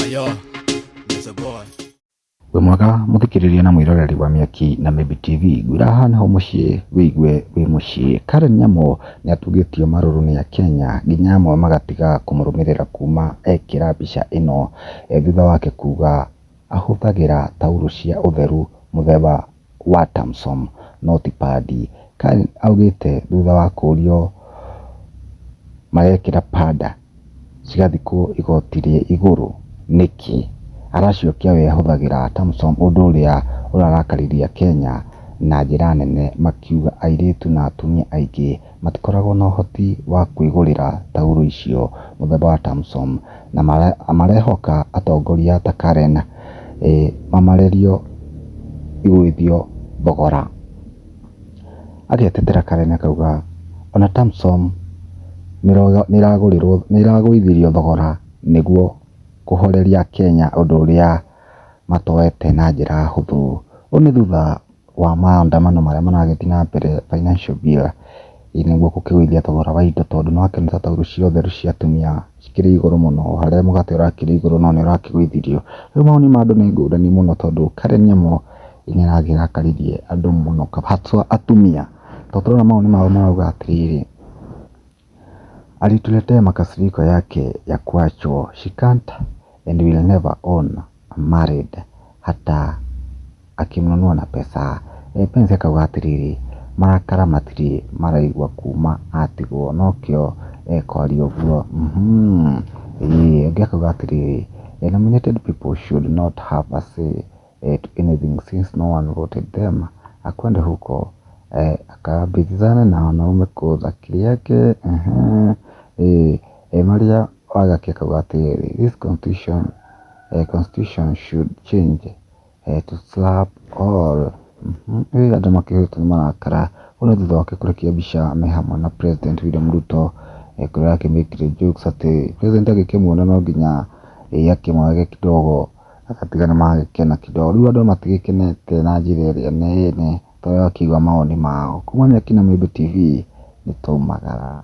Yo, there's a boy. We mwega muthikiriria na mwiroreri wa Miaki na Maybe TV gwira hana ho mucii wigwe wi mucii. Karen Nyamo ni atugitio maruru ni ya Kenya nginya amwe magatiga kumurumirira kuma ekira mbica ino thutha wake kuga ahuthagira tauro cia utheru mutheba wa Tamsom not padi. Karen augite thutha wa kurio marekira pada cigathikwo igotire iguru niki araciokia we ahuthagira Tamsom undu uria urarakariria Kenya na njira nene, makiuga airitu na atumia aingi matikoragwo na uhoti wa kwigurira tauro icio mutheba wa Tamsom na marehoka atongoria ta Karen mamarerio igwithio thogora. Agietetera Karen akauga ona Tamsom niragwithirio thogora niguo kuhoreria Kenya undu uria matoete na njira huthu. Oni thutha wa maandamano maria maragithii na mbere financial bill niguo gukigwithia thogora wa indo tondu no akeneta tauro cia utheru cia atumia cikiri iguru muno haria mugate urakiri iguru no ni urakigwithirio. Riu maoni ma andu ni ngurani muno tondu Karen Nyamo niragirakaririe andu muno haswa atumia tondu turona maoni mao marauga atiriri alituletea makasiriko yake ya kuachwa. She can't and will never own a married hata akimnunua na pesa. Penzi akauga atiriri marakara matiri maraigua kuma atigwo nokio ekwaria uguo. Akauga atiriri nominated people should not have a say to anything since no one voted them. Akwende huko akabizana na wanaume kuza akili yake. Maria wagaki akauga atiriri this constitution should change to slap all. Andu makihuta marakara. Ona thutha wake kurekia mbica me hamwe na President William Ruto kuria akimikire jokes ati president agikimwona no nginya akimwage kidogo akatigana magikena kidogo. Riu andu matigikenete na njira iria nene toyo akiuga maoni mao. Kuma Miaki na Maybe TV ni taumagara.